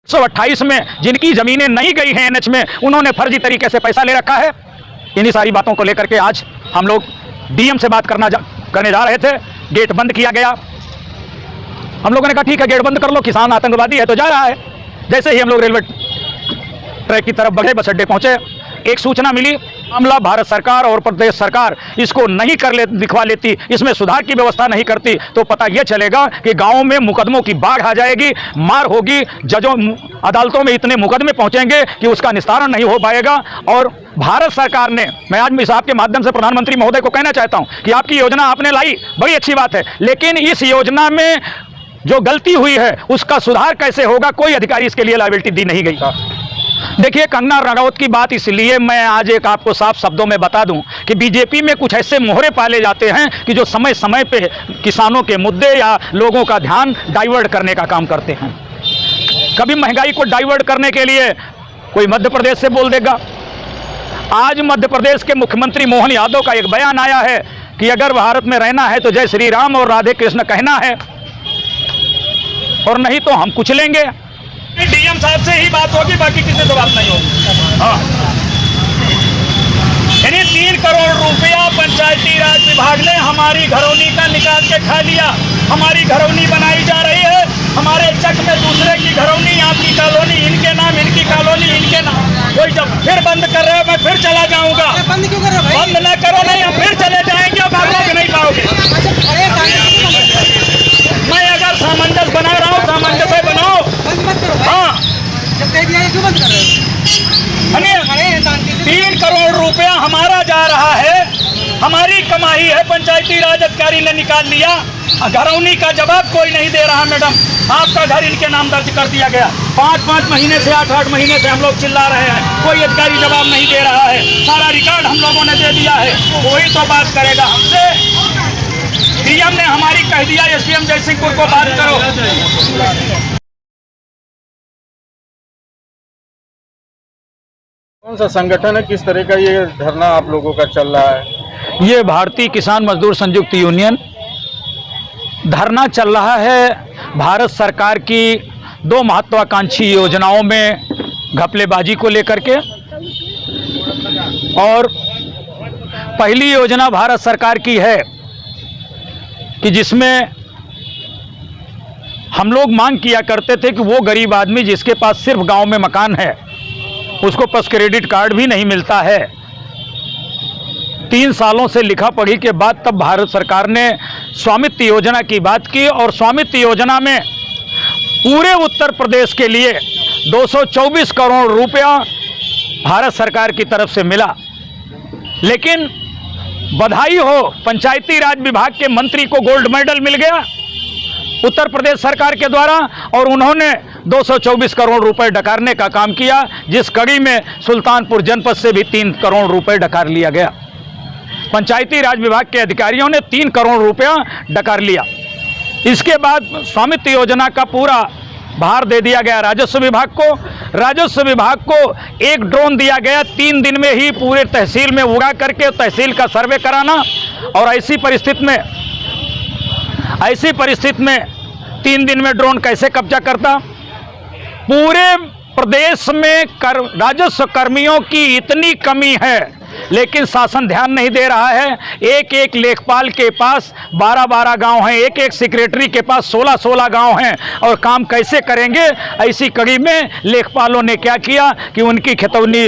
128 में जिनकी जमीनें नहीं गई हैं एनएच में, उन्होंने फर्जी तरीके से पैसा ले रखा है। इन्हीं सारी बातों को लेकर के आज हम लोग डीएम से बात करने जा रहे थे। गेट बंद किया गया। हम लोगों ने कहा ठीक है गेट बंद कर लो, किसान आतंकवादी है तो जा रहा है। जैसे ही हम लोग रेलवे ट्रैक की तरफ बढ़े, बस अड्डे पहुंचे, एक सूचना मिली, मामला भारत सरकार और प्रदेश सरकार इसको नहीं दिखवा लेती, इसमें सुधार की व्यवस्था नहीं करती, तो पता यह चलेगा कि गांवों में मुकदमों की बाढ़ आ जाएगी, मार होगी, जजों अदालतों में इतने मुकदमे पहुंचेंगे कि उसका निस्तारण नहीं हो पाएगा। और भारत सरकार ने, मैं आज इस आपके माध्यम से प्रधानमंत्री महोदय को कहना चाहता हूं कि आपकी योजना आपने लाई, बड़ी अच्छी बात है, लेकिन इस योजना में जो गलती हुई है उसका सुधार कैसे होगा, कोई अधिकारी इसके लिए लायबिलिटी दी नहीं गई। देखिए, कंगना रनौत की बात इसलिए मैं आज एक आपको साफ शब्दों में बता दूं कि बीजेपी में कुछ ऐसे मोहरे पाले जाते हैं कि जो समय समय पे किसानों के मुद्दे या लोगों का ध्यान डाइवर्ट करने का काम करते हैं। कभी महंगाई को डाइवर्ट करने के लिए कोई मध्य प्रदेश से बोल देगा। आज मध्य प्रदेश के मुख्यमंत्री मोहन यादव का एक बयान आया है कि अगर भारत में रहना है तो जय श्री राम और राधे कृष्ण कहना है, और नहीं तो हम कुछ लेंगे। डीएम साहब से ही बात होगी, बाकी किसी से बात नहीं होगी। हाँ, यानी 3 करोड़ रुपया पंचायती राज विभाग ने हमारी घरौनी का निकाल के खा लिया। हमारी घरौनी बनाई जा रही है, हमारे चक में दूसरे की घरौनी, आपकी कॉलोनी इनके नाम, इनकी कॉलोनी इनके नाम। कोई जब फिर बंद कर रहे हो, मैं फिर चला जाऊंगा। बंद क्यों कर रहे हो? बंद न करो, नहीं हम फिर चले जाएंगे, अब आप लोग नहीं पाओगे। मैं अगर सामंजस्य बना रहा हूँ, सामंजस्य बनाओ। हाँ, जब कह दिया क्यों बंद कर रहे हो? 3 करोड़ रुपया हमारा जा रहा है, हमारी कमाई है, पंचायती राज अधिकारी ने निकाल लिया। घरौनी का जवाब कोई नहीं दे रहा। मैडम, आपका घर इनके नाम दर्ज कर दिया गया। 5-5 महीने से, 8-8 महीने से हम लोग चिल्ला रहे हैं, कोई अधिकारी जवाब नहीं दे रहा है। सारा रिकॉर्ड हम लोगों ने दे दिया है, कोई तो बात करेगा हमसे। डीएम ने हमारी कह दिया, एसडीएम जयसिंहपुर को बात करो। कौन सा संगठन है, किस तरह का ये धरना आप लोगों का चल रहा है? ये भारतीय किसान मजदूर संयुक्त यूनियन धरना चल रहा है भारत सरकार की 2 महत्वाकांक्षी योजनाओं में घपलेबाजी को लेकर के। और पहली योजना भारत सरकार की है कि जिसमें हम लोग मांग किया करते थे कि वो गरीब आदमी जिसके पास सिर्फ गांव में मकान है, उसको पास क्रेडिट कार्ड भी नहीं मिलता है। 3 सालों से लिखा पढ़ी के बाद तब भारत सरकार ने स्वामित्व योजना की बात की, और स्वामित्व योजना में पूरे उत्तर प्रदेश के लिए 224 करोड़ रुपया भारत सरकार की तरफ से मिला। लेकिन बधाई हो, पंचायती राज विभाग के मंत्री को गोल्ड मेडल मिल गया उत्तर प्रदेश सरकार के द्वारा, और उन्होंने 224 करोड़ रुपए डकारने का काम किया, जिस कड़ी में सुल्तानपुर जनपद से भी 3 करोड़ रुपए डकार लिया गया। पंचायती राज विभाग के अधिकारियों ने 3 करोड़ रुपया डकार लिया। इसके बाद स्वामित्व योजना का पूरा भार दे दिया गया राजस्व विभाग को। राजस्व विभाग को एक ड्रोन दिया गया, 3 दिन में ही पूरे तहसील में उड़ा करके तहसील का सर्वे कराना। और ऐसी परिस्थिति में 3 दिन में ड्रोन कैसे कब्जा करता? पूरे प्रदेश में राजस्व कर्मियों की इतनी कमी है, लेकिन शासन ध्यान नहीं दे रहा है। एक लेखपाल के पास 12-12 गांव हैं, एक सेक्रेटरी के पास 16-16 गांव हैं, और काम कैसे करेंगे? ऐसी कड़ी में लेखपालों ने क्या किया कि उनकी खतौनी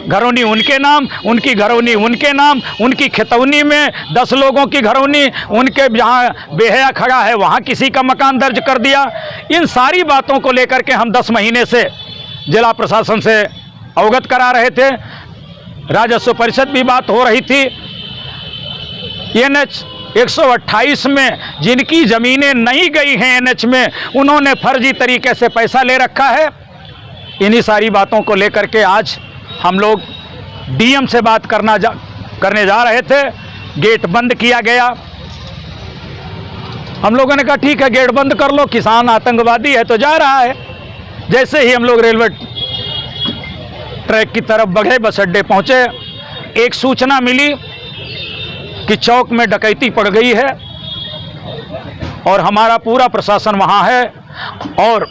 घरौनी उनके नाम, उनकी घरौनी उनके नाम, उनकी खतौनी में 10 लोगों की घरौनी, उनके जहाँ बेहया खड़ा है वहाँ किसी का मकान दर्ज कर दिया। इन सारी बातों को लेकर के हम 10 महीने से जिला प्रशासन से अवगत करा रहे थे। राजस्व परिषद भी बात हो रही थी। एनएच 128 में जिनकी जमीनें नहीं गई हैं एनएच में, उन्होंने फर्जी तरीके से पैसा ले रखा है। इन्हीं सारी बातों को लेकर के आज हम लोग डीएम से बात करने जा रहे थे। गेट बंद किया गया। हम लोगों ने कहा ठीक है गेट बंद कर लो, किसान आतंकवादी है तो जा रहा है। जैसे ही हम लोग रेलवे ट्रैक की तरफ बढ़े, बस अड्डे पहुंचे, एक सूचना मिली कि चौक में डकैती पड़ गई है, और हमारा पूरा प्रशासन वहां है। और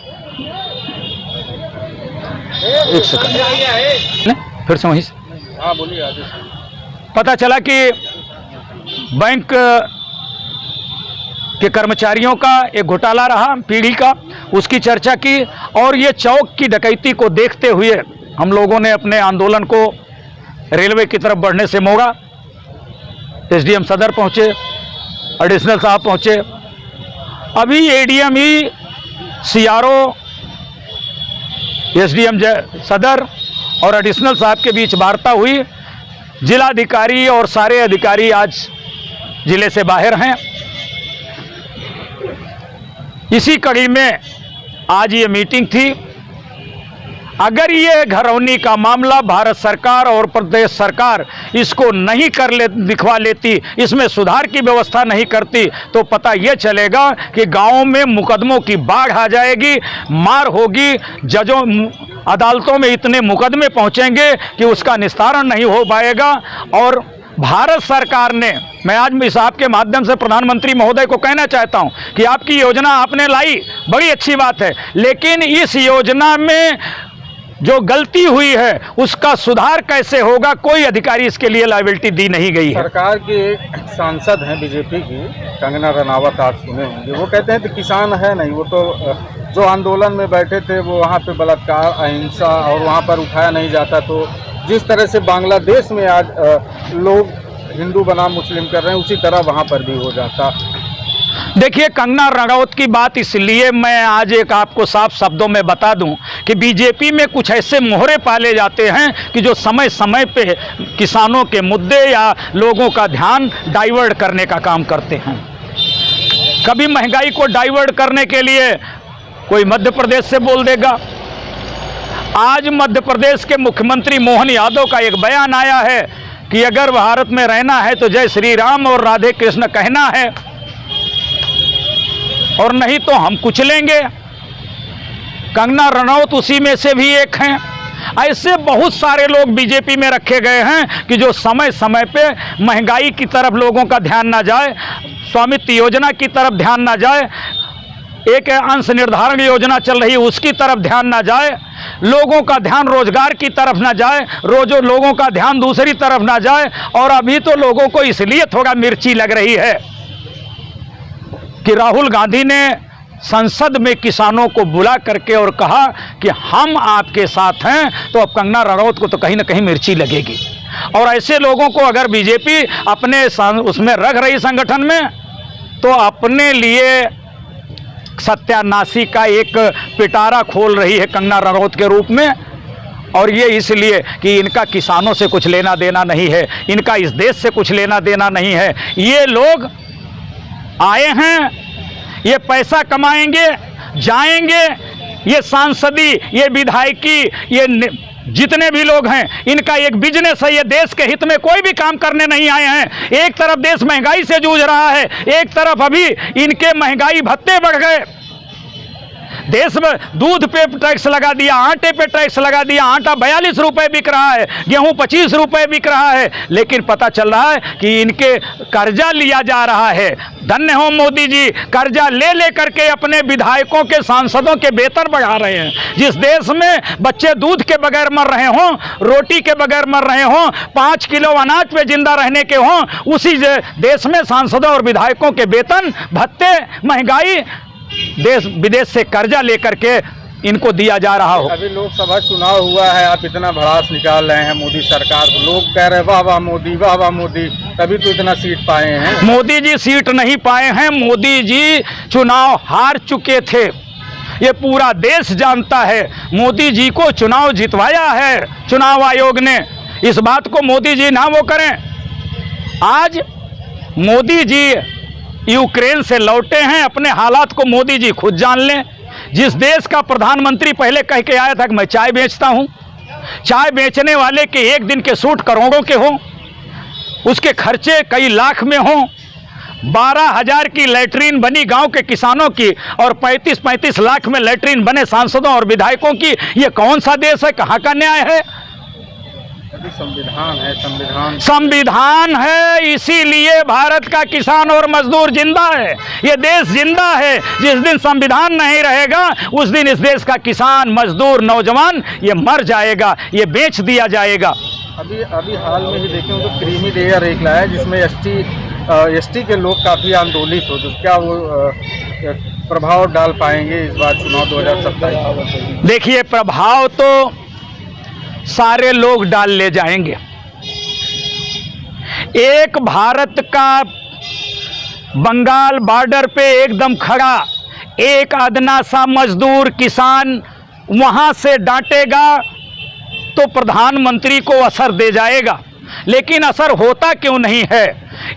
एक सेकंड, नहीं, फिर से वहीं से। हाँ बोलिए आगे से। पता चला कि बैंक के कर्मचारियों का एक घोटाला रहा पीढ़ी का, उसकी चर्चा की। और ये चौक की डकैती को देखते हुए हम लोगों ने अपने आंदोलन को रेलवे की तरफ बढ़ने से मोड़ा। एसडीएम सदर पहुंचे, एडिशनल साहब पहुंचे। अभी एडीएम ही सीआरओ, एसडीएम सदर और एडिशनल साहब के बीच वार्ता हुई। जिलाधिकारी और सारे अधिकारी आज जिले से बाहर हैं। इसी कड़ी में आज ये मीटिंग थी। अगर ये घरौनी का मामला भारत सरकार और प्रदेश सरकार इसको नहीं दिखवा लेती, इसमें सुधार की व्यवस्था नहीं करती, तो पता ये चलेगा कि गांवों में मुकदमों की बाढ़ आ जाएगी, मार होगी, जजों अदालतों में इतने मुकदमे पहुंचेंगे कि उसका निस्तारण नहीं हो पाएगा। और भारत सरकार ने, मैं आज इस आपके माध्यम से प्रधानमंत्री महोदय को कहना चाहता हूं कि आपकी योजना आपने लाई, बड़ी अच्छी बात है, लेकिन इस योजना में जो गलती हुई है उसका सुधार कैसे होगा, कोई अधिकारी इसके लिए लायबिलिटी दी नहीं गई है। सरकार की एक सांसद हैं बीजेपी की, कंगना रनावत, आप सुने होंगे, वो कहते हैं कि किसान है नहीं, वो तो जो आंदोलन में बैठे थे वो वहाँ पे बलात्कार, अहिंसा और वहाँ पर उठाया नहीं जाता। तो जिस तरह से बांग्लादेश में आज लोग हिंदू बनाम मुस्लिम कर रहे हैं, उसी तरह वहाँ पर भी हो जाता। देखिए, कंगना रनौत की बात इसलिए मैं आज एक आपको साफ शब्दों में बता दूं कि बीजेपी में कुछ ऐसे मोहरे पाले जाते हैं कि जो समय समय पे किसानों के मुद्दे या लोगों का ध्यान डाइवर्ट करने का काम करते हैं। कभी महंगाई को डाइवर्ट करने के लिए कोई मध्य प्रदेश से बोल देगा। आज मध्य प्रदेश के मुख्यमंत्री मोहन यादव का एक बयान आया है कि अगर भारत में रहना है तो जय श्री राम और राधे कृष्ण कहना है, और नहीं तो हम कुचलेंगे। कंगना रनौत उसी में से भी एक हैं। ऐसे बहुत सारे लोग बीजेपी में रखे गए हैं कि जो समय समय पे महंगाई की तरफ लोगों का ध्यान ना जाए, स्वामित्व योजना की तरफ ध्यान ना जाए, एक अंश निर्धारण योजना चल रही है उसकी तरफ ध्यान ना जाए, लोगों का ध्यान रोजगार की तरफ ना जाए, लोगों का ध्यान दूसरी तरफ ना जाए। और अभी तो लोगों को इसलिए थोड़ा मिर्ची लग रही है कि राहुल गांधी ने संसद में किसानों को बुला करके और कहा कि हम आपके साथ हैं, तो अब कंगना रनौत को तो कहीं ना कहीं मिर्ची लगेगी। और ऐसे लोगों को अगर बीजेपी अपने उसमें रख रही संगठन में, तो अपने लिए सत्यानाशी का एक पिटारा खोल रही है कंगना रनौत के रूप में। और ये इसलिए कि इनका किसानों से कुछ लेना देना नहीं है, इनका इस देश से कुछ लेना देना नहीं है। ये लोग आए हैं, ये पैसा कमाएंगे, जाएंगे। ये सांसदी, ये विधायकी, ये जितने भी लोग हैं, इनका एक बिजनेस है। ये देश के हित में कोई भी काम करने नहीं आए हैं। एक तरफ देश महंगाई से जूझ रहा है, एक तरफ अभी इनके महंगाई भत्ते बढ़ गए। देश में दूध पे टैक्स लगा दिया, आटे पे टैक्स लगा दिया, आटा 42 रुपए बिक रहा है, गेहूं 25 रुपए बिक रहा है। लेकिन पता चल रहा है कि इनके कर्जा लिया जा रहा है। धन्य हो मोदी जी, कर्जा ले करके अपने विधायकों के, सांसदों के वेतन बढ़ा रहे हैं। जिस देश में बच्चे दूध के बगैर मर रहे हों, रोटी के बगैर मर रहे हों, 5 किलो अनाज पे जिंदा रहने के हों, उसी देश में सांसदों और विधायकों के वेतन, भत्ते, महंगाई, देश विदेश से कर्जा लेकर के इनको दिया जा रहा हो। अभी लोकसभा चुनाव हुआ है, आप इतना भड़ास निकाल रहे हैं मोदी सरकार, लोग कह रहे वाह वाह मोदी, वाह वाह मोदी, तभी तो इतना सीट पाए हैं। मोदी जी सीट नहीं पाए हैं, मोदी जी चुनाव हार चुके थे। ये पूरा देश जानता है। मोदी जी को चुनाव जितवाया है चुनाव आयोग ने। इस बात को मोदी जी ना वो करें। आज मोदी जी यूक्रेन से लौटे हैं, अपने हालात को मोदी जी खुद जान लें। जिस देश का प्रधानमंत्री पहले कह के आया था कि मैं चाय बेचता हूं, चाय बेचने वाले के एक दिन के सूट करोड़ों के हों, उसके खर्चे कई लाख में हों, 12,000 की लैट्रीन बनी गांव के किसानों की, और 35-35 लाख में लैट्रीन बने सांसदों और विधायकों की। ये कौन सा देश है, कहाँ का न्याय है? कि संविधान है, संविधान है, इसीलिए भारत का किसान और मजदूर जिंदा है, ये देश जिंदा है। जिस दिन संविधान नहीं रहेगा उस दिन इस देश का किसान, मजदूर, नौजवान ये मर जाएगा, ये बेच दिया जाएगा। अभी हाल में ही देखें तो क्रीमी लेयर एक लाया जिसमें एसटी के लोग काफ़ी आंदोलित हो, तो क्या वो प्रभाव डाल पाएंगे इस बार चुनाव 2027? देखिए, प्रभाव तो सारे लोग डाल ले जाएंगे। एक भारत का बंगाल बॉर्डर पे एकदम खड़ा एक अदना सा मजदूर किसान वहां से डांटेगा तो प्रधानमंत्री को असर दे जाएगा, लेकिन असर होता क्यों नहीं है?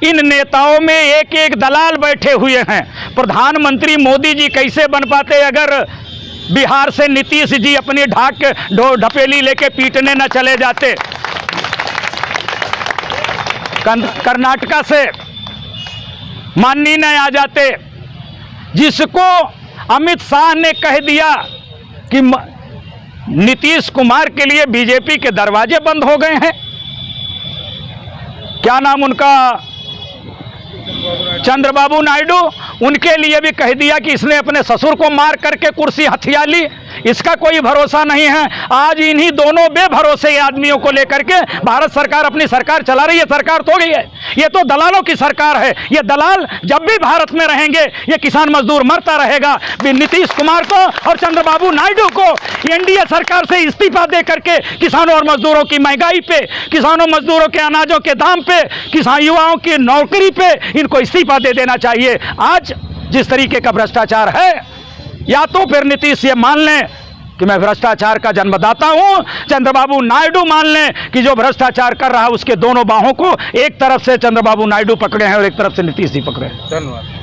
इन नेताओं में एक एक दलाल बैठे हुए हैं। प्रधानमंत्री मोदी जी कैसे बन पाते अगर बिहार से नीतीश जी अपनी ढपेली लेके पीटने न चले जाते? कर्नाटका से माननीय न आ जाते, जिसको अमित शाह ने कह दिया कि नीतीश कुमार के लिए बीजेपी के दरवाजे बंद हो गए हैं। क्या नाम उनका, चंद्रबाबू नायडू, उनके लिए भी कह दिया कि इसने अपने ससुर को मार करके कुर्सी हथिया ली। इसका कोई भरोसा नहीं है। आज इन्हीं दोनों बेभरोसे आदमियों को लेकर के भारत सरकार अपनी सरकार चला रही है। सरकार तो गई है, ये तो दलालों की सरकार है। ये दलाल जब भी भारत में रहेंगे ये किसान मजदूर मरता रहेगा। नीतीश कुमार को और चंद्रबाबू नायडू को एनडीए सरकार से इस्तीफा दे करके किसानों और मजदूरों की महंगाई पे, किसानों मजदूरों के अनाजों के दाम पे, किसान युवाओं की नौकरी पे इनको इस्तीफा दे देना चाहिए। आज जिस तरीके का भ्रष्टाचार है, या तो फिर नीतीश ये मान लें कि मैं भ्रष्टाचार का जन्मदाता हूं, चंद्रबाबू नायडू मान लें कि जो भ्रष्टाचार कर रहा है उसके दोनों बाहों को एक तरफ से चंद्रबाबू नायडू पकड़े हैं और एक तरफ से नीतीश जी पकड़े हैं। धन्यवाद।